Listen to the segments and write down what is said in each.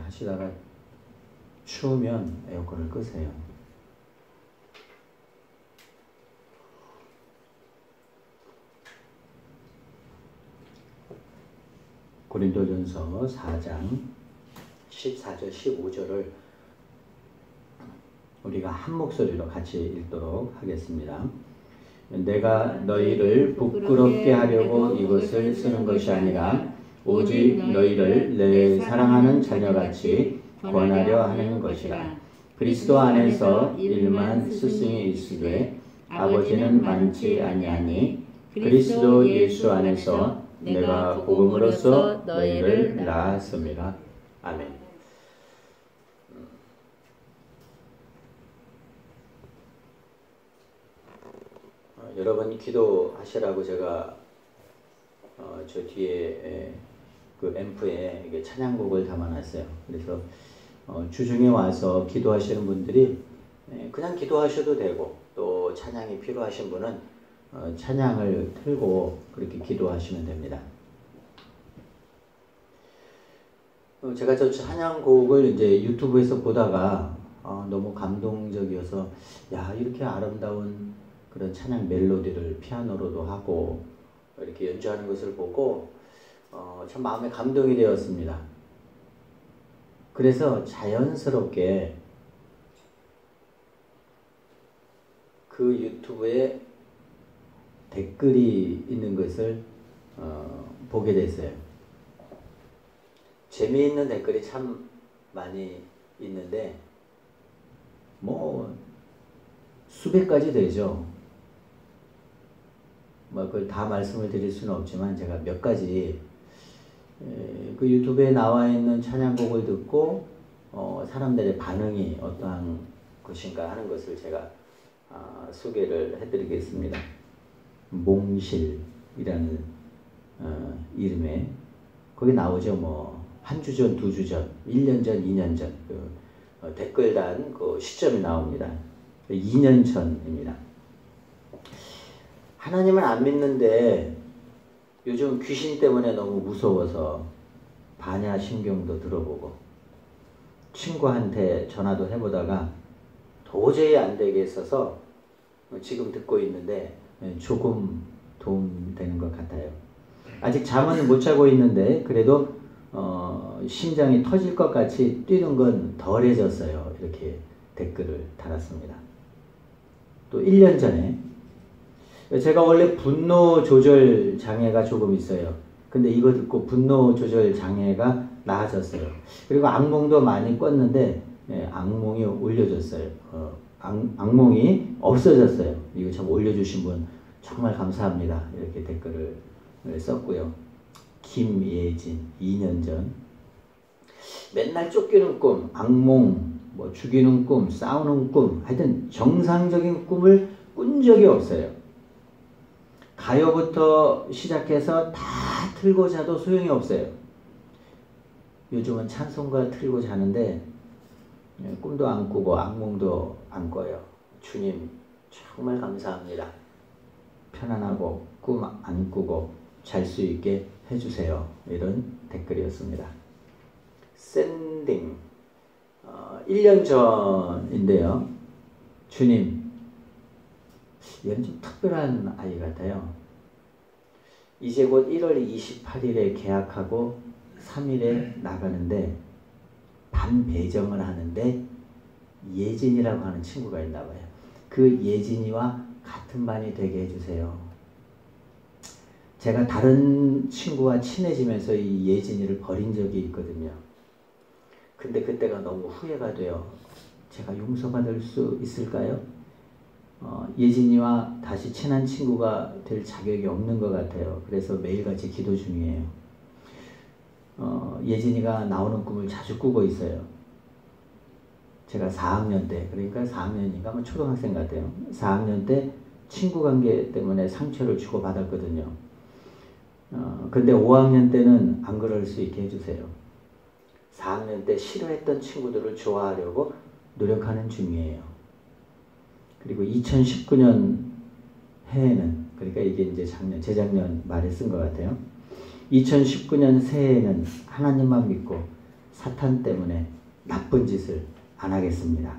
하시다가 추우면 에어컨을 끄세요. 고린도전서 4장 14절 15절을 우리가 한 목소리로 같이 읽도록 하겠습니다. 내가 너희를 부끄럽게 하려고 이것을 쓰는 것이 아니라 오직 너희를 내 사랑하는 자녀같이 권하려 하는 것이라. 그리스도 안에서 일만 스승이 있으되 아버지는 많지 아니하니 그리스도 예수 안에서 내가 복음으로써 너희를 낳았습니다. 아멘. 여러분 기도하시라고 제가 저 뒤에 그 앰프에 이게 찬양곡을 담아놨어요. 그래서 주중에 와서 기도하시는 분들이 그냥 기도하셔도 되고 또 찬양이 필요하신 분은 찬양을 틀고 그렇게 기도하시면 됩니다. 제가 저 찬양곡을 이제 유튜브에서 보다가 너무 감동적이어서 야, 이렇게 아름다운 그런 찬양 멜로디를 피아노로도 하고 이렇게 연주하는 것을 보고 참 마음에 감동이 되었습니다. 그래서 자연스럽게 그 유튜브에 댓글이 있는 것을 보게 됐어요. 재미있는 댓글이 참 많이 있는데 뭐 수백 가지 되죠. 뭐 그걸 다 말씀을 드릴 수는 없지만 제가 몇 가지 그 유튜브에 나와 있는 찬양곡을 듣고 사람들의 반응이 어떠한 것인가 하는 것을 제가 소개를 해드리겠습니다. 몽실이라는 이름에 거기 나오죠. 뭐 한 주 전, 두 주 전, 1년 전, 2년 전 그 댓글단 그 시점이 나옵니다. 2년 전입니다. 하나님을 안 믿는데 요즘 귀신 때문에 너무 무서워서 반야신경도 들어보고 친구한테 전화도 해보다가 도저히 안 되겠어서 지금 듣고 있는데 조금 도움되는 것 같아요. 아직 잠은 못 자고 있는데 그래도 심장이 터질 것 같이 뛰는 건 덜해졌어요. 이렇게 댓글을 달았습니다. 또 1년 전에 제가 원래 분노 조절 장애가 조금 있어요. 근데 이거 듣고 분노 조절 장애가 나아졌어요. 그리고 악몽도 많이 꿨는데 악몽이 올려졌어요. 악몽이 없어졌어요. 이거 참 올려주신 분 정말 감사합니다. 이렇게 댓글을 썼고요. 김예진 2년 전 맨날 쫓기는 꿈, 악몽, 뭐 죽이는 꿈, 싸우는 꿈, 하여튼 정상적인 꿈을 꾼 적이 없어요. 가요부터 시작해서 다 틀고 자도 소용이 없어요. 요즘은 찬송가 틀고 자는데 꿈도 안 꾸고 악몽도 안 꿔요. 주님 정말 감사합니다. 편안하고 꿈 안 꾸고 잘 수 있게 해주세요. 이런 댓글이었습니다. 샌딩 1년 전인데요. 주님, 얘는 좀 특별한 아이 같아요. 이제 곧 1월 28일에 계약하고 3일에 나가는데 반 배정을 하는데 예진이라고 하는 친구가 있나 봐요. 그 예진이와 같은 반이 되게 해주세요. 제가 다른 친구와 친해지면서 이 예진이를 버린 적이 있거든요. 근데 그때가 너무 후회가 돼요. 제가 용서받을 수 있을까요? 예진이와 다시 친한 친구가 될 자격이 없는 것 같아요. 그래서 매일같이 기도 중이에요. 예진이가 나오는 꿈을 자주 꾸고 있어요. 제가 4학년 때, 그러니까 4학년인가 뭐 초등학생 같아요. 4학년 때 친구 관계 때문에 상처를 주고받았거든요. 근데 5학년 때는 안 그럴 수 있게 해주세요. 4학년 때 싫어했던 친구들을 좋아하려고 노력하는 중이에요. 그리고 2019년 해에는, 그러니까 이게 이제 재작년 말에 쓴 것 같아요. 2019년 새해에는 하나님만 믿고 사탄 때문에 나쁜 짓을 안 하겠습니다.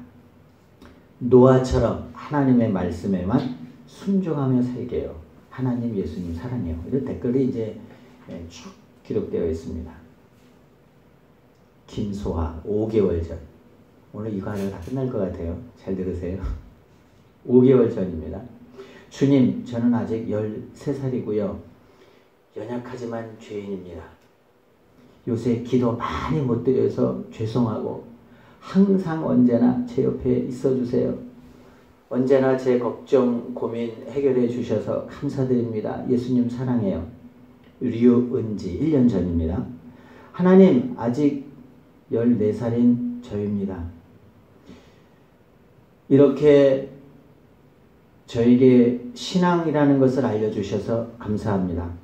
노아처럼 하나님의 말씀에만 순종하며 살게요. 하나님, 예수님 사랑해요. 이런 댓글이 이제 쭉 기록되어 있습니다. 김소아 5개월 전. 오늘 이거 하나 다 끝날 것 같아요. 잘 들으세요. 5개월 전입니다. 주님, 저는 아직 13살이고요. 연약하지만 죄인입니다. 요새 기도 많이 못 드려서 죄송하고 항상 언제나 제 옆에 있어주세요. 언제나 제 걱정, 고민 해결해 주셔서 감사드립니다. 예수님 사랑해요. 류은지 1년 전입니다. 하나님, 아직 14살인 저입니다. 이렇게 저에게 신앙이라는 것을 알려주셔서 감사합니다.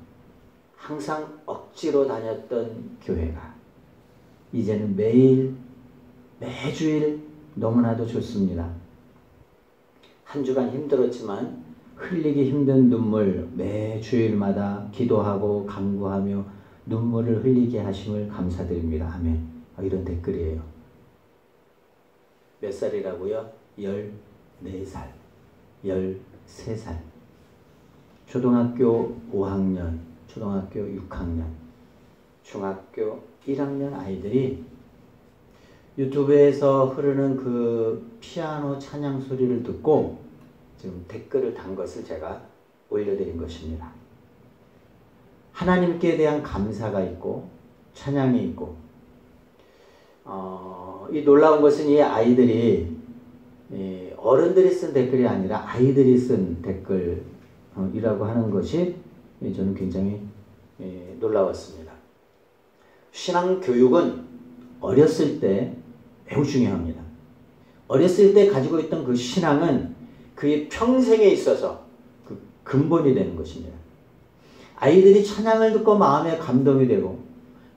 항상 억지로 다녔던 교회가 이제는 매주일 너무나도 좋습니다. 한 주간 힘들었지만 흘리기 힘든 눈물 매주일마다 기도하고 간구하며 눈물을 흘리게 하심을 감사드립니다. 아멘. 이런 댓글이에요. 몇 살이라고요? 14살, 13살. 초등학교 5학년, 초등학교 6학년, 중학교 1학년 아이들이 유튜브에서 흐르는 그 피아노 찬양 소리를 듣고 지금 댓글을 단 것을 제가 올려드린 것입니다. 하나님께 대한 감사가 있고 찬양이 있고 이 놀라운 것은 이 아이들이 어른들이 쓴 댓글이 아니라 아이들이 쓴 댓글이라고 하는 것이 저는 굉장히 놀라웠습니다. 신앙교육은 어렸을 때 매우 중요합니다. 어렸을 때 가지고 있던 그 신앙은 그의 평생에 있어서 그 근본이 되는 것입니다. 아이들이 찬양을 듣고 마음에 감동이 되고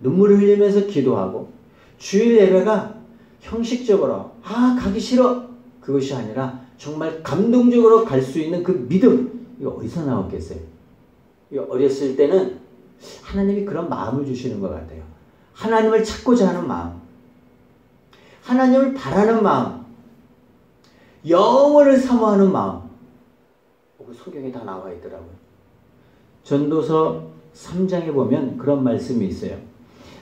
눈물을 흘리면서 기도하고 주일 예배가 형식적으로 가기 싫어 그것이 아니라 정말 감동적으로 갈 수 있는 그 믿음, 이거 어디서 나왔겠어요? 어렸을 때는 하나님이 그런 마음을 주시는 것 같아요. 하나님을 찾고자 하는 마음, 하나님을 바라는 마음, 영원을 사모하는 마음. 성경에 다 나와 있더라고요. 전도서 3장에 보면 그런 말씀이 있어요.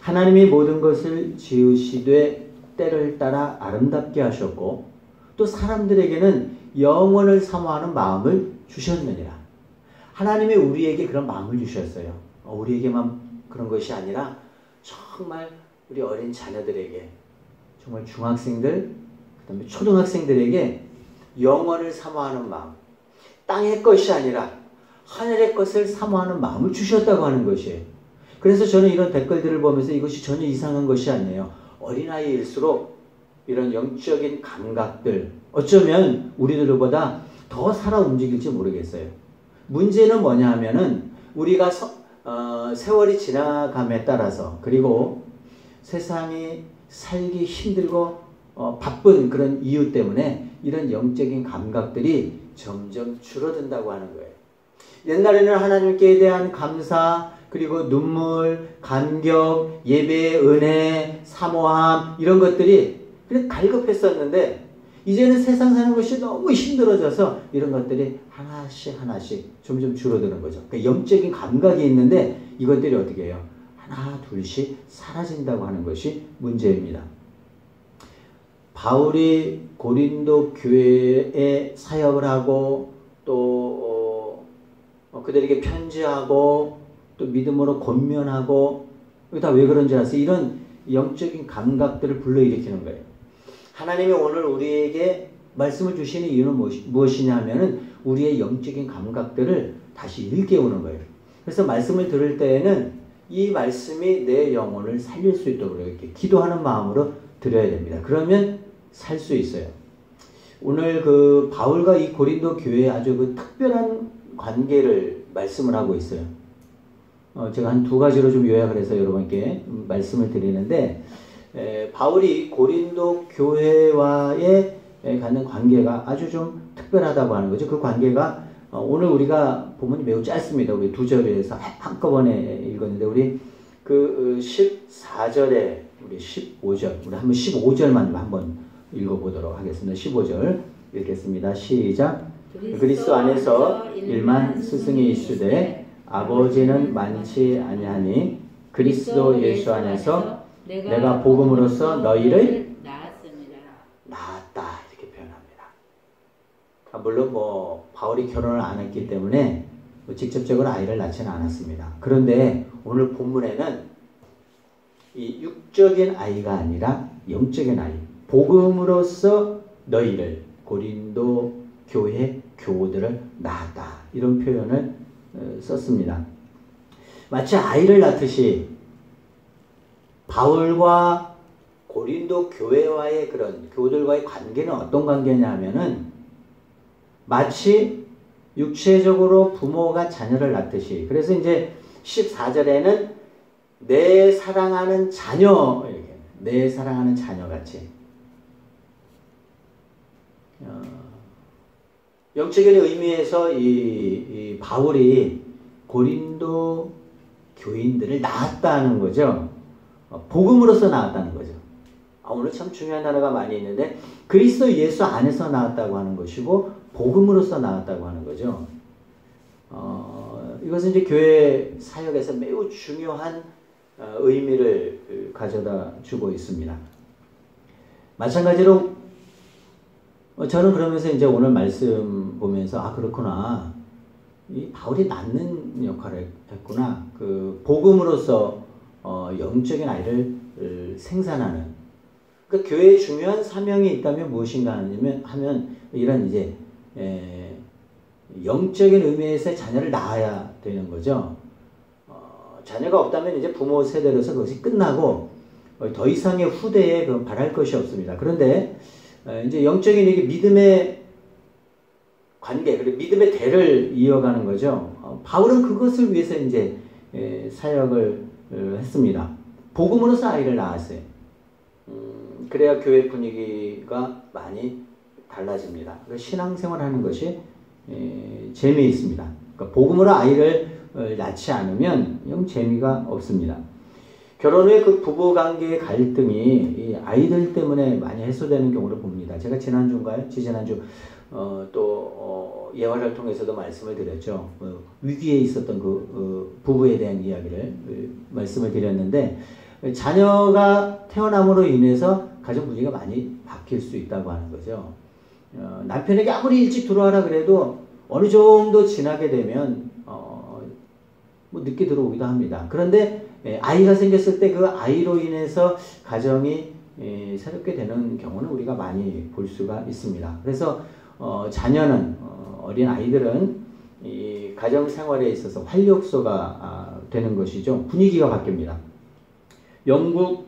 하나님이 모든 것을 지으시되 때를 따라 아름답게 하셨고 또 사람들에게는 영원을 사모하는 마음을 주셨느니라. 하나님이 우리에게 그런 마음을 주셨어요. 우리에게만 그런 것이 아니라 정말 우리 어린 자녀들에게, 정말 중학생들, 그 다음에 초등학생들에게 영원을 사모하는 마음, 땅의 것이 아니라 하늘의 것을 사모하는 마음을 주셨다고 하는 것이에요. 그래서 저는 이런 댓글들을 보면서 이것이 전혀 이상한 것이 아니에요. 어린아이일수록 이런 영적인 감각들, 어쩌면 우리들보다 더 살아 움직일지 모르겠어요. 문제는 뭐냐 하면은 우리가 세월이 지나감에 따라서, 그리고 세상이 살기 힘들고 바쁜 그런 이유 때문에 이런 영적인 감각들이 점점 줄어든다고 하는 거예요. 옛날에는 하나님께 대한 감사, 그리고 눈물, 감격, 예배의 은혜, 사모함, 이런 것들이 그냥 갈급했었는데 이제는 세상 사는 것이 너무 힘들어져서 이런 것들이 하나씩 점점 줄어드는 거죠. 그러니까 영적인 감각이 있는데 이것들이 어떻게 해요? 하나 둘씩 사라진다고 하는 것이 문제입니다. 바울이 고린도 교회에 사역을 하고 또 그들에게 편지하고 또 믿음으로 권면하고, 이거 다 왜 그런지 아세요? 이런 영적인 감각들을 불러일으키는 거예요. 하나님이 오늘 우리에게 말씀을 주시는 이유는 무엇이냐 하면은 우리의 영적인 감각들을 다시 일깨우는 거예요. 그래서 말씀을 들을 때에는 이 말씀이 내 영혼을 살릴 수 있도록 이렇게 기도하는 마음으로 들어야 됩니다. 그러면 살 수 있어요. 오늘 그 바울과 이 고린도 교회에 아주 그 특별한 관계를 말씀을 하고 있어요. 제가 한 두 가지로 좀 요약을 해서 여러분께 말씀을 드리는데, 바울이 고린도 교회와의 갖는 관계가 아주 좀 특별하다고 하는 거죠. 그 관계가 오늘 우리가 본문이 매우 짧습니다. 우리 2절에서 한꺼번에 읽었는데 우리 그 14절에 우리 15절, 우리 한번 15절만 한번 읽어보도록 하겠습니다. 15절 읽겠습니다. 시작. 그리스도 안에서 일만 스승이 있으되 아버지는 많지 아니하니 그리스도 예수 안에서 내가 복음으로써 너희를 낳았다 이렇게 표현합니다. 물론 뭐 바울이 결혼을 안 했기 때문에 직접적으로 아이를 낳지는 않았습니다. 그런데 오늘 본문에는 이 육적인 아이가 아니라 영적인 아이, 복음으로써 너희를, 고린도 교회 교우들을 낳았다 이런 표현을 썼습니다. 마치 아이를 낳듯이 바울과 고린도 교회와의 그런 교우들과의 관계는 어떤 관계냐 하면은 마치 육체적으로 부모가 자녀를 낳듯이, 그래서 이제 14절에는 내 사랑하는 자녀, 이렇게 내 사랑하는 자녀같이 영적인 의미에서 이 바울이 고린도 교인들을 낳았다는 거죠. 복음으로서 낳았다는 거죠. 오늘 참 중요한 단어가 많이 있는데 그리스도 예수 안에서 낳았다고 하는 것이고 복음으로서 낳았다고 하는 거죠. 이것은 이제 교회 사역에서 매우 중요한 의미를 가져다 주고 있습니다. 마찬가지로 저는 그러면서 이제 오늘 말씀 보면서 그렇구나. 이 바울이 낳는 역할을 했구나. 그 복음으로서 영적인 아이를 생산하는. 그러니까 교회에 중요한 사명이 있다면 무엇인가 하면 이런 이제 영적인 의미에서 자녀를 낳아야 되는 거죠. 자녀가 없다면 이제 부모 세대로서 그것이 끝나고 더 이상의 후대에 바랄 것이 없습니다. 그런데 이제 영적인 이게 믿음의 관계, 그리고 믿음의 대를 이어가는 거죠. 바울은 그것을 위해서 이제 사역을 했습니다. 복음으로서 아이를 낳았어요. 그래야 교회 분위기가 많이 달라집니다. 신앙생활하는 것이 재미있습니다. 그러니까 복음으로 아이를 낳지 않으면 영 재미가 없습니다. 결혼 후에 그 부부관계의 갈등이 이 아이들 때문에 많이 해소되는 경우를 봅니다. 제가 지난주인가요? 지지난주 예화를 통해서도 말씀을 드렸죠. 위기에 있었던 그 부부에 대한 이야기를 말씀을 드렸는데 자녀가 태어남으로 인해서 가정 분위기가 많이 바뀔 수 있다고 하는 거죠. 남편에게 아무리 일찍 들어와라 그래도 어느 정도 지나게 되면 뭐 늦게 들어오기도 합니다. 그런데 아이가 생겼을 때 그 아이로 인해서 가정이 새롭게 되는 경우는 우리가 많이 볼 수가 있습니다. 그래서 자녀는 어린 아이들은 이 가정 생활에 있어서 활력소가 되는 것이죠. 분위기가 바뀝니다. 영국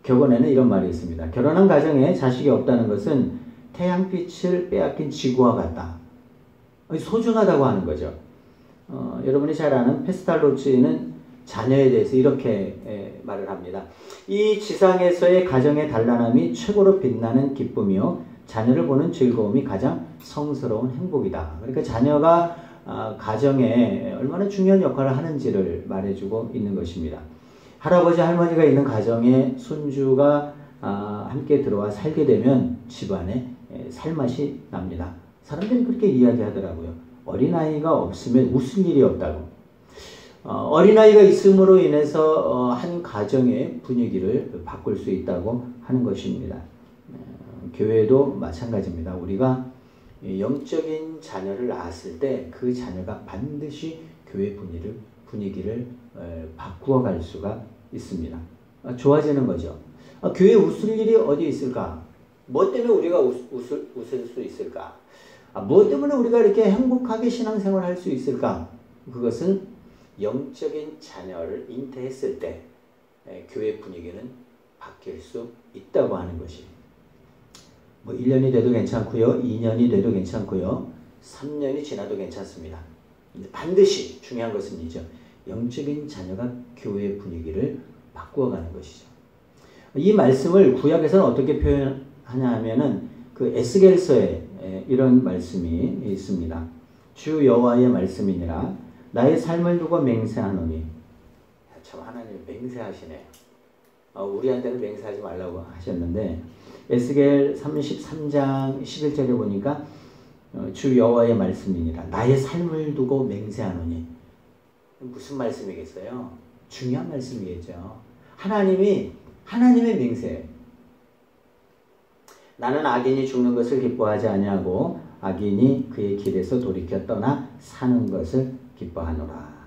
격언에는 이런 말이 있습니다. 결혼한 가정에 자식이 없다는 것은 태양빛을 빼앗긴 지구와 같다. 소중하다고 하는 거죠. 여러분이 잘 아는 페스탈로치는 자녀에 대해서 이렇게 말을 합니다. 이 지상에서의 가정의 단란함이 최고로 빛나는 기쁨이요 자녀를 보는 즐거움이 가장 성스러운 행복이다. 그러니까 자녀가 가정에 얼마나 중요한 역할을 하는지를 말해주고 있는 것입니다. 할아버지 할머니가 있는 가정에 손주가 함께 들어와 살게 되면 집안에 살맛이 납니다. 사람들이 그렇게 이야기하더라고요. 어린아이가 없으면 웃을 일이 없다고. 어린아이가 있음으로 인해서 한 가정의 분위기를 바꿀 수 있다고 하는 것입니다. 교회도 마찬가지입니다. 우리가 영적인 자녀를 낳았을 때 그 자녀가 반드시 교회 분위기를 바꾸어 갈 수가 있습니다. 좋아지는 거죠. 교회에 웃을 일이 어디 있을까? 뭐 때문에 우리가 웃을 수 있을까? 무엇 때문에 우리가 이렇게 행복하게 신앙생활을 할 수 있을까? 그것은 영적인 자녀를 잉태했을 때 교회 분위기는 바뀔 수 있다고 하는 것이. 뭐 1년이 돼도 괜찮고요. 2년이 돼도 괜찮고요. 3년이 지나도 괜찮습니다. 반드시 중요한 것은 이죠. 영적인 자녀가 교회 분위기를 바꾸어가는 것이죠. 이 말씀을 구약에서는 어떻게 표현하냐 하면은 그 에스겔서에 이런 말씀이 있습니다. 주 여호와의 말씀이니라 나의 삶을 두고 맹세하노니. 참 하나님 맹세하시네요. 우리한테는 맹세하지 말라고 하셨는데 에스겔 33장 11절에 보니까 주 여호와의 말씀이니라 나의 삶을 두고 맹세하노니 무슨 말씀이겠어요? 중요한 말씀이겠죠. 하나님의 맹세예요. 나는 악인이 죽는 것을 기뻐하지 아니하고 악인이 그의 길에서 돌이켜 떠나 사는 것을 기뻐하노라.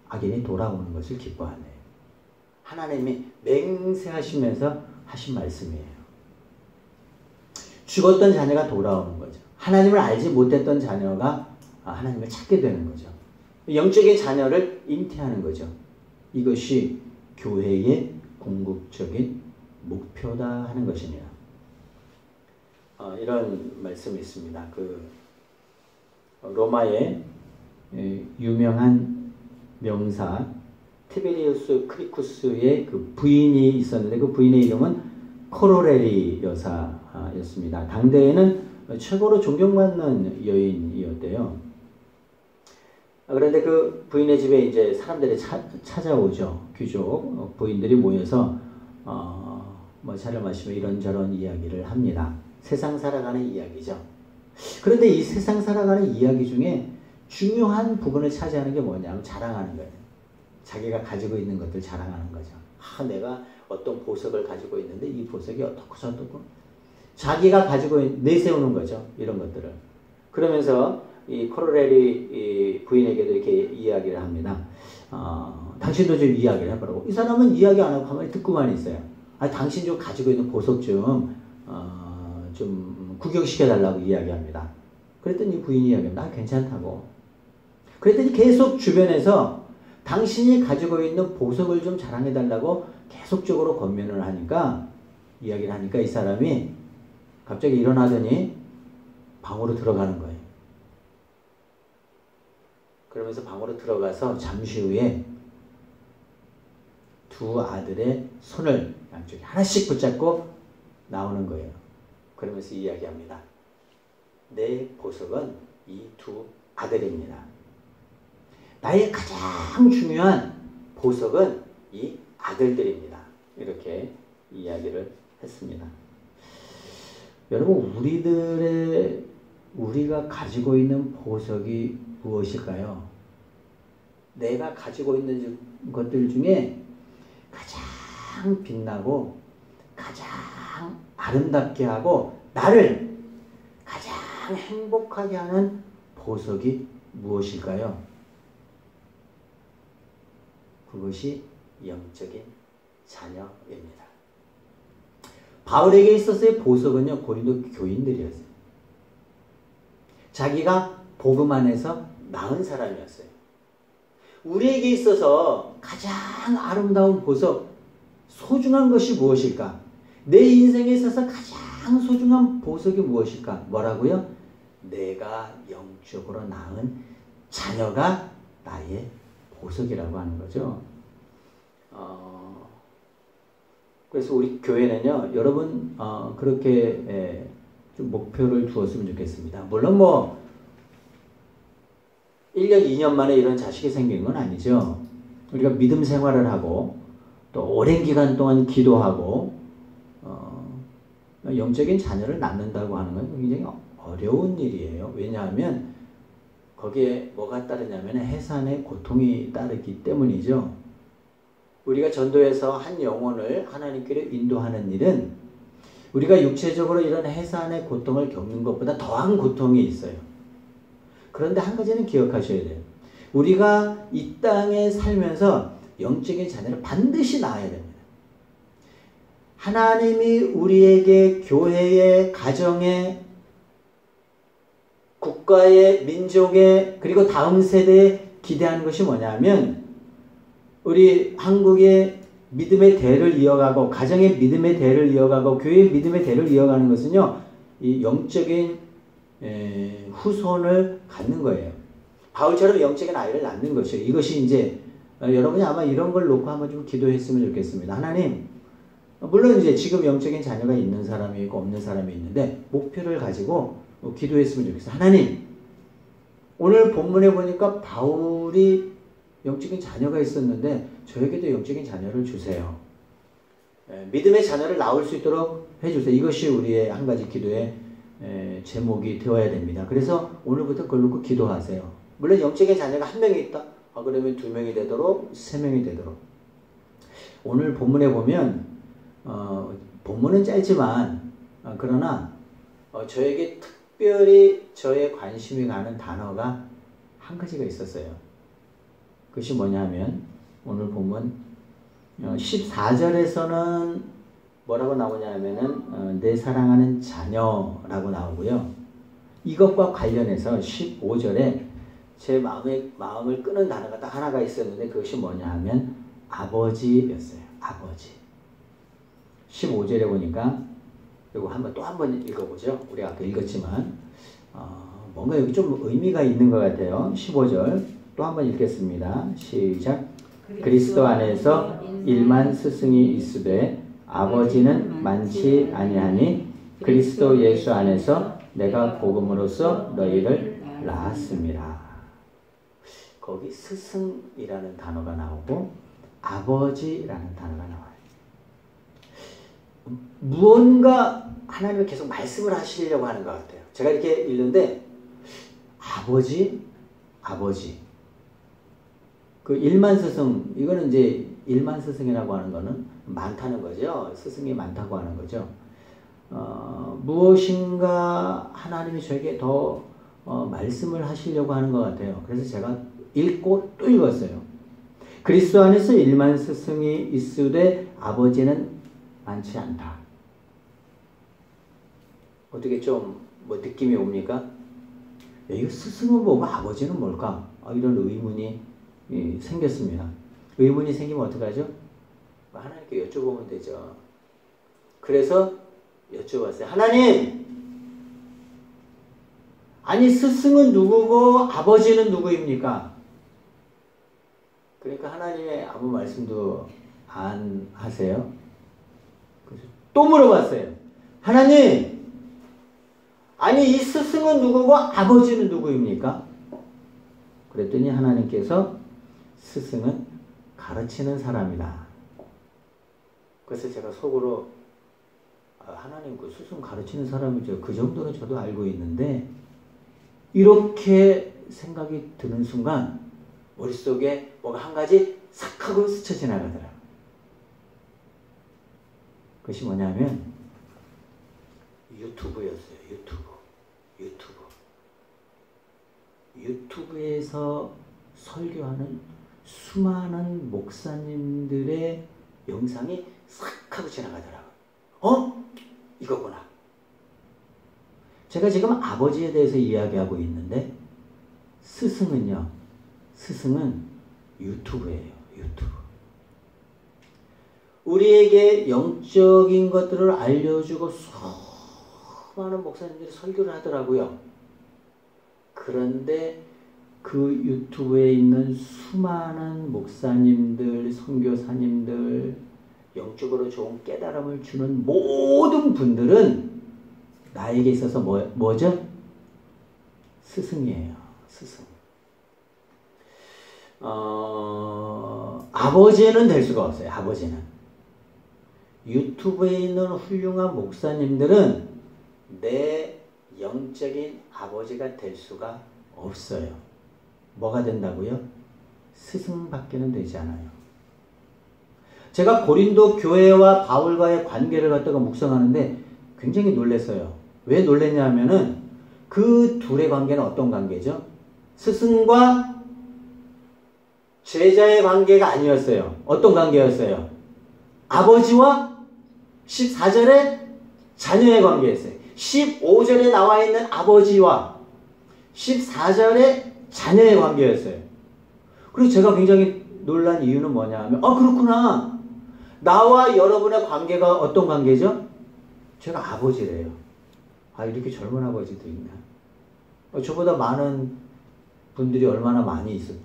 악인이 돌아오는 것을 기뻐하네. 하나님이 맹세하시면서 하신 말씀이에요. 죽었던 자녀가 돌아오는 거죠. 하나님을 알지 못했던 자녀가 하나님을 찾게 되는 거죠. 영적인 자녀를 잉태하는 거죠. 이것이 교회의 궁극적인 목표다 하는 것입니다. 이런 말씀이 있습니다. 로마의 유명한 명사 티베리우스 크리쿠스의 그 부인이 있었는데 그 부인의 이름은 코로레리 여사였습니다. 당대에는 최고로 존경받는 여인이었대요. 그런데 그 부인의 집에 이제 사람들이 찾아오죠. 귀족 부인들이 모여서 차를 마시며 이런저런 이야기를 합니다. 세상 살아가는 이야기죠. 그런데 이 세상 살아가는 이야기 중에 중요한 부분을 차지하는 게 뭐냐면 자랑하는 거예요. 자기가 가지고 있는 것들 자랑하는 거죠. 내가 어떤 보석을 가지고 있는데 이 보석이 어떻고 저떻고 자기가 가지고 내세우는 거죠. 이런 것들을. 그러면서 이 코로레리 부인에게도 이렇게 이야기를 합니다. 당신도 좀 이야기를 해보라고. 이 사람은 이야기 안 하고 가만히 듣고만 있어요. 당신 좀 가지고 있는 보석 좀 구경시켜달라고 이야기합니다. 그랬더니 부인이 이야기합니다. 괜찮다고. 그랬더니 계속 주변에서 당신이 가지고 있는 보석을 좀 자랑해달라고 계속적으로 권면을 하니까 이야기를 하니까 이 사람이 갑자기 일어나더니 방으로 들어가는 거예요. 그러면서 방으로 들어가서 잠시 후에 두 아들의 손을 양쪽에 하나씩 붙잡고 나오는 거예요. 그러면서 이야기합니다. 내 보석은 이 두 아들입니다. 나의 가장 중요한 보석은 이 아들들입니다. 이렇게 이야기를 했습니다. 여러분, 우리가 가지고 있는 보석이 무엇일까요? 내가 가지고 있는 것들 중에 가장 빛나고 가장 아름답게 하고 나를 가장 행복하게 하는 보석이 무엇일까요? 그것이 영적인 자녀입니다. 바울에게 있어서의 보석은요, 고린도 교인들이었어요. 자기가 복음 안에서 나은 사람이었어요. 우리에게 있어서 가장 아름다운 보석, 소중한 것이 무엇일까? 내 인생에 있어서 가장 소중한 보석이 무엇일까? 뭐라고요? 내가 영적으로 낳은 자녀가 나의 보석이라고 하는 거죠. 그래서 우리 교회는요, 여러분 그렇게 좀 목표를 두었으면 좋겠습니다. 물론 1년, 2년 만에 이런 자식이 생기는 건 아니죠. 우리가 믿음 생활을 하고 또 오랜 기간 동안 기도하고 영적인 자녀를 낳는다고 하는 건 굉장히 어려운 일이에요. 왜냐하면 거기에 뭐가 따르냐면 해산의 고통이 따르기 때문이죠. 우리가 전도해서 한 영혼을 하나님께로 인도하는 일은 우리가 육체적으로 이런 해산의 고통을 겪는 것보다 더한 고통이 있어요. 그런데 한 가지는 기억하셔야 돼요. 우리가 이 땅에 살면서 영적인 자녀를 반드시 낳아야 됩니다. 하나님이 우리에게 교회에, 가정에, 국가에, 민족에, 그리고 다음 세대에 기대하는 것이 뭐냐면 우리 한국의 믿음의 대를 이어가고 가정의 믿음의 대를 이어가고 교회의 믿음의 대를 이어가는 것은요, 이 영적인 후손을 갖는 거예요. 바울처럼 영적인 아이를 낳는 것이요. 이것이 이제 여러분이 아마 이런 걸 놓고 한번 좀 기도했으면 좋겠습니다. 하나님, 물론 이제 지금 영적인 자녀가 있는 사람이 있고 없는 사람이 있는데 목표를 가지고 기도했으면 좋겠어요. 하나님, 오늘 본문에 보니까 바울이 영적인 자녀가 있었는데 저에게도 영적인 자녀를 주세요. 믿음의 자녀를 낳을 수 있도록 해주세요. 이것이 우리의 한 가지 기도의 제목이 되어야 됩니다. 그래서 오늘부터 그걸 놓고 기도하세요. 물론 영적인 자녀가 한 명이 있다. 그러면 2명이 되도록 3명이 되도록. 오늘 본문에 보면 본문은 짧지만 그러나 저에게 특별히 저의 관심이 가는 단어가 한 가지가 있었어요. 그것이 뭐냐면 오늘 본문 14절에서는 뭐라고 나오냐면은 내 사랑하는 자녀라고 나오고요. 이것과 관련해서 15절에 제 마음을 끄는 단어가 딱 하나가 있었는데 그것이 뭐냐 하면 아버지였어요. 아버지. 15절에 보니까 이거 또 한 번 읽어보죠. 우리가 아까 읽었지만 뭔가 여기 좀 의미가 있는 것 같아요. 15절 또 한 번 읽겠습니다. 시작. 그리스도 안에서 일만 스승이 있으되 아버지는 많지 아니하니 그리스도 예수 안에서 내가 복음으로써 너희를 낳았습니다. 거기 스승이라는 단어가 나오고 아버지라는 단어가 나와요. 무언가 하나님이 계속 말씀을 하시려고 하는 것 같아요. 제가 이렇게 읽는데 아버지 그 일만 스승, 이거는 이제 일만 스승이라고 하는 거는 많다는 거죠. 스승이 많다고 하는 거죠. 무엇인가 하나님이 저에게 더 말씀을 하시려고 하는 것 같아요. 그래서 제가 읽고 또 읽었어요. 그리스도 안에서 일만 스승이 있으되 아버지는 많지 않다. 어떻게 좀 느낌이 옵니까? 이거 스승은 뭐고 아버지는 뭘까? 이런 의문이 생겼습니다. 의문이 생기면 어떡하죠? 하나님께 여쭤보면 되죠. 그래서 여쭤봤어요. 하나님! 아니 스승은 누구고 아버지는 누구입니까? 그러니까 하나님의 아무 말씀도 안 하세요. 그래서 또 물어봤어요. 하나님! 아니 이 스승은 누구고 아버지는 누구입니까? 그랬더니 하나님께서 스승은 가르치는 사람이다. 그래서 제가 속으로 하나님 그 스승 가르치는 사람이죠. 그 정도는 저도 알고 있는데 이렇게 생각이 드는 순간 머릿속에 뭐가 한 가지 싹 하고 스쳐 지나가더라고요. 그것이 뭐냐면 유튜브였어요. 유튜브에서 설교하는 수많은 목사님들의 영상이 싹 하고 지나가더라고요. 이거구나. 제가 지금 아버지에 대해서 이야기하고 있는데 스승은요. 스승은 유튜브예요. 유튜브. 우리에게 영적인 것들을 알려주고 수많은 목사님들이 설교를 하더라고요. 그런데 그 유튜브에 있는 수많은 목사님들, 선교사님들, 영적으로 좋은 깨달음을 주는 모든 분들은 나에게 있어서 뭐죠? 스승이에요. 스승. 아버지는 될 수가 없어요. 아버지는. 유튜브에 있는 훌륭한 목사님들은 내 영적인 아버지가 될 수가 없어요. 뭐가 된다고요? 스승밖에는 되지 않아요. 제가 고린도 교회와 바울과의 관계를 갖다가 묵상하는데 굉장히 놀랐어요. 왜 놀랐냐 하면은 그 둘의 관계는 어떤 관계죠? 스승과 제자의 관계가 아니었어요. 어떤 관계였어요? 아버지와 14절에 자녀의 관계였어요. 15절에 나와 있는 아버지와 14절에 자녀의 관계였어요. 그래서 제가 굉장히 놀란 이유는 뭐냐 하면 그렇구나. 나와 여러분의 관계가 어떤 관계죠? 제가 아버지래요. 이렇게 젊은 아버지도 있나? 저보다 많은 분들이 얼마나 많이 있어요.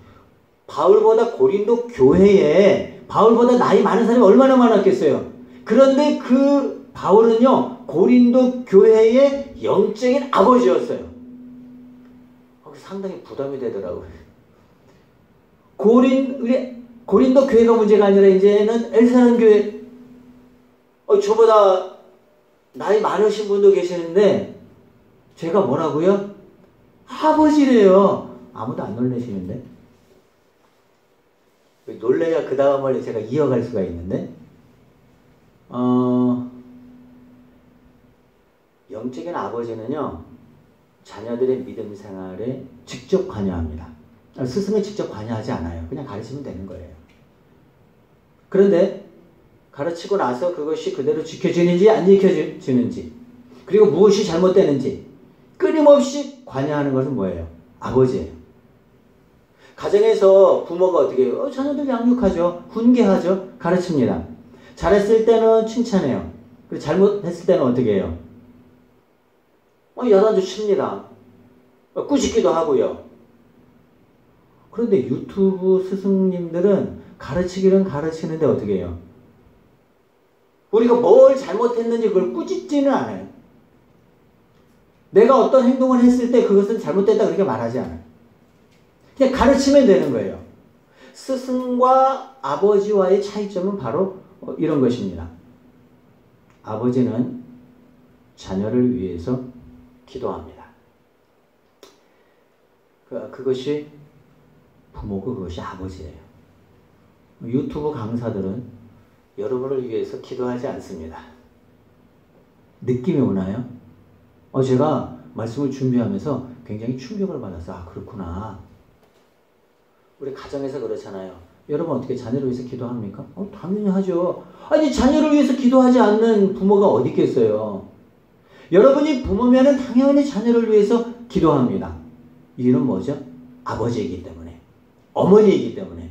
바울보다 고린도 교회에 바울보다 나이 많은 사람이 얼마나 많았겠어요. 그런데 그 바울은요 고린도 교회의 영적인 아버지였어요. 상당히 부담이 되더라고요. 고린도 교회가 문제가 아니라 이제는 엘사는 교회. 저보다 나이 많으신 분도 계시는데 제가 뭐라고요? 아버지래요. 아무도 안 놀라시는데? 놀래야 그 다음을 제가 이어갈 수가 있는데 영적인 아버지는요, 자녀들의 믿음 생활에 직접 관여합니다. 스승은 직접 관여하지 않아요. 그냥 가르치면 되는 거예요. 그런데 가르치고 나서 그것이 그대로 지켜지는지 안 지켜지는지, 그리고 무엇이 잘못되는지 끊임없이 관여하는 것은 뭐예요? 아버지예요. 가정에서 부모가 어떻게 해요? 자녀들 양육하죠. 훈계하죠. 가르칩니다. 잘했을 때는 칭찬해요. 그리고 잘못했을 때는 어떻게 해요? 야단도 칩니다. 꾸짖기도 하고요. 그런데 유튜브 스승님들은 가르치기는 가르치는데 어떻게 해요? 우리가 뭘 잘못했는지 그걸 꾸짖지는 않아요. 내가 어떤 행동을 했을 때 그것은 잘못됐다 그렇게 말하지 않아요. 그냥 가르치면 되는 거예요. 스승과 아버지와의 차이점은 바로 이런 것입니다. 아버지는 자녀를 위해서 기도합니다. 그것이 부모고 그것이 아버지예요. 유튜브 강사들은 여러분을 위해서 기도하지 않습니다. 느낌이 오나요? 제가 말씀을 준비하면서 굉장히 충격을 받았어요. 그렇구나. 우리 가정에서 그렇잖아요. 여러분 어떻게 자녀를 위해서 기도합니까? 당연히 하죠. 아니, 자녀를 위해서 기도하지 않는 부모가 어디 있겠어요. 여러분이 부모면은 당연히 자녀를 위해서 기도합니다. 이유는 뭐죠? 아버지이기 때문에, 어머니이기 때문에.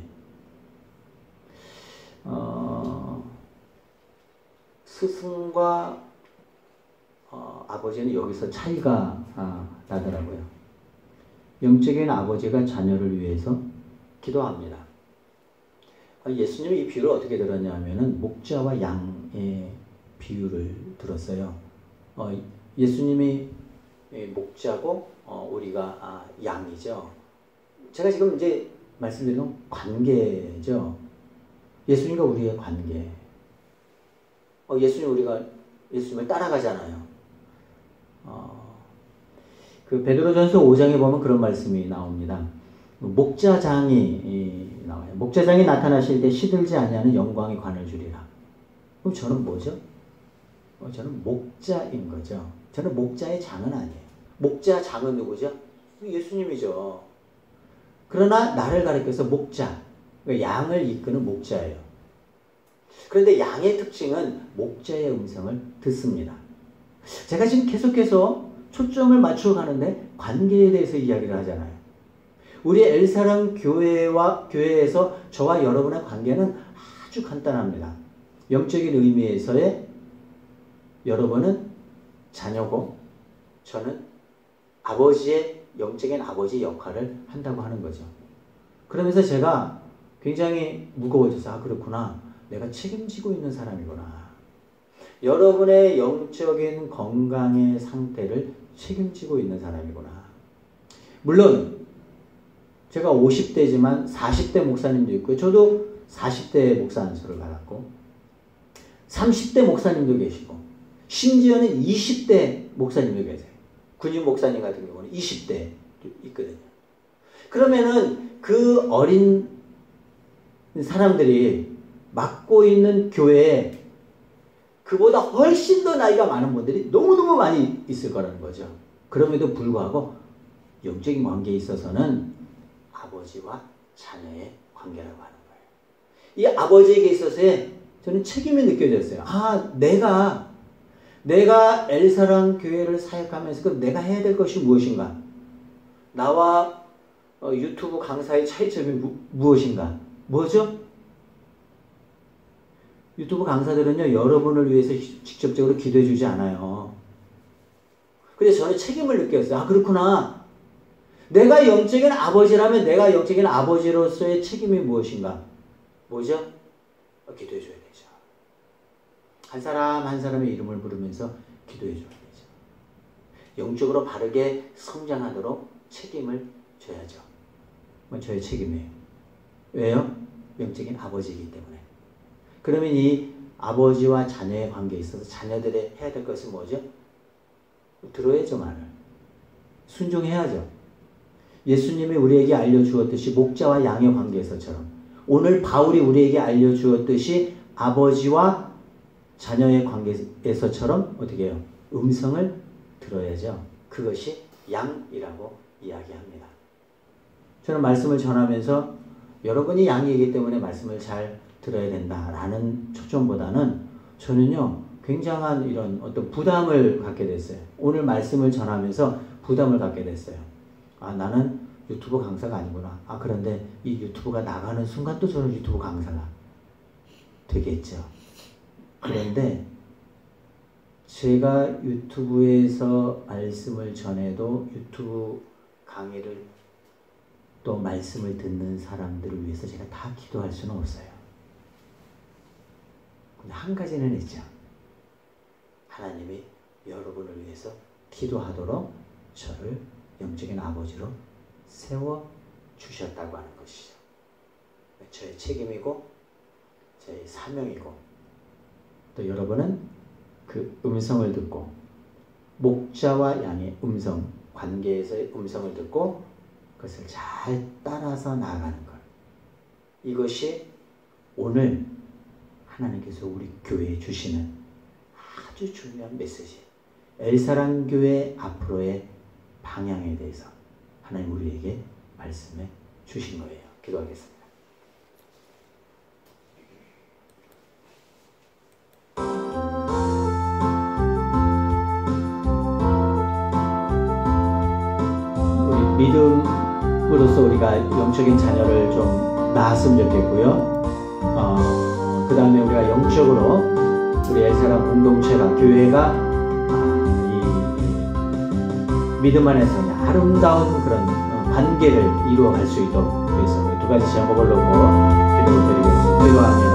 스승과 아버지는 여기서 차이가 나더라고요. 영적인 아버지가 자녀를 위해서 기도합니다. 예수님이 이 비유를 어떻게 들었냐 하면은 목자와 양의 비유를 들었어요. 예수님이 목자고 우리가 양이죠. 제가 지금 이제 말씀드린 건 관계죠. 예수님과 우리의 관계. 우리가 예수님을 따라가잖아요. 그 베드로전서 5장에 보면 그런 말씀이 나옵니다. 목자장이 나와요. 목자장이 나타나실 때 시들지 아니하는 영광의 관을 주리라. 그럼 저는 뭐죠? 저는 목자인 거죠. 저는 목자의 장은 아니에요. 목자 장은 누구죠? 예수님이죠. 그러나 나를 가리켜서 목자, 양을 이끄는 목자예요. 그런데 양의 특징은 목자의 음성을 듣습니다. 제가 지금 계속해서 초점을 맞추어 가는데 관계에 대해서 이야기를 하잖아요. 우리 엘사랑 교회에서 저와 여러분의 관계는 아주 간단합니다. 영적인 의미에서의 여러분은 자녀고 저는 아버지의 영적인 아버지 역할을 한다고 하는 거죠. 그러면서 제가 굉장히 무거워져서 그렇구나. 내가 책임지고 있는 사람이구나. 여러분의 영적인 건강의 상태를 책임지고 있는 사람이구나. 물론 제가 50대지만 40대 목사님도 있고요. 저도 40대 목사 안수를 받았고 30대 목사님도 계시고 심지어는 20대 목사님도 계세요. 군인 목사님 같은 경우는 20대 있거든요. 그러면은 그 어린 사람들이 맡고 있는 교회에 그보다 훨씬 더 나이가 많은 분들이 너무너무 많이 있을 거라는 거죠. 그럼에도 불구하고 영적인 관계에 있어서는 아버지와 자녀의 관계라고 하는 거예요. 이 아버지에게 있어서의 저는 책임이 느껴졌어요. 내가 엘사랑 교회를 사역하면서 그럼 내가 해야 될 것이 무엇인가? 나와 유튜브 강사의 차이점이 무엇인가? 뭐죠? 유튜브 강사들은요, 여러분을 위해서 직접적으로 기도해 주지 않아요. 그래서 저는 책임을 느꼈어요. 그렇구나. 내가 영적인 아버지라면 내가 영적인 아버지로서의 책임이 무엇인가? 뭐죠? 기도해 줘야 되죠. 한 사람 한 사람의 이름을 부르면서 기도해 줘야 되죠. 영적으로 바르게 성장하도록 책임을 져야죠. 저의 책임이에요. 왜요? 영적인 아버지이기 때문에. 그러면 이 아버지와 자녀의 관계에 있어서 자녀들이 해야 될 것은 뭐죠? 들어야죠, 말을. 순종해야죠. 예수님이 우리에게 알려주었듯이 목자와 양의 관계에서처럼 오늘 바울이 우리에게 알려주었듯이 아버지와 자녀의 관계에서처럼 어떻게 해요? 음성을 들어야죠. 그것이 양이라고 이야기합니다. 저는 말씀을 전하면서 여러분이 양이기 때문에 말씀을 잘 들어야 된다라는 초점보다는 저는요 굉장한 이런 어떤 부담을 갖게 됐어요. 오늘 말씀을 전하면서 부담을 갖게 됐어요. 아, 나는 유튜브 강사가 아니구나. 아, 그런데 이 유튜브가 나가는 순간 또 저는 유튜브 강사가 되겠죠. 그런데 제가 유튜브에서 말씀을 전해도 유튜브 강의를 또 말씀을 듣는 사람들을 위해서 제가 다 기도할 수는 없어요. 근데 한 가지는 있죠. 하나님이 여러분을 위해서 기도하도록 저를 영적인 아버지로 세워주셨다고 하는 것이죠. 저의 책임이고 저의 사명이고 또 여러분은 그 음성을 듣고 목자와 양의 음성, 관계에서의 음성을 듣고 그것을 잘 따라서 나아가는 것. 이것이 오늘 하나님께서 우리 교회에 주시는 아주 중요한 메시지. 엘사랑교회 앞으로의 방향에 대해서 하나님 우리에게 말씀해 주신 거예요. 기도하겠습니다. 우리 믿음으로써 우리가 영적인 자녀를 좀 낳았으면 좋겠고요. 그 다음에 우리가 영적으로 우리 엘사랑 공동체가 교회가 이 믿음 안에서 아름다운 그런 관계를 이루어갈 수 있도록 그래서 우리 두 가지 제목을 놓고 기도를 드리겠습니다. 기도하며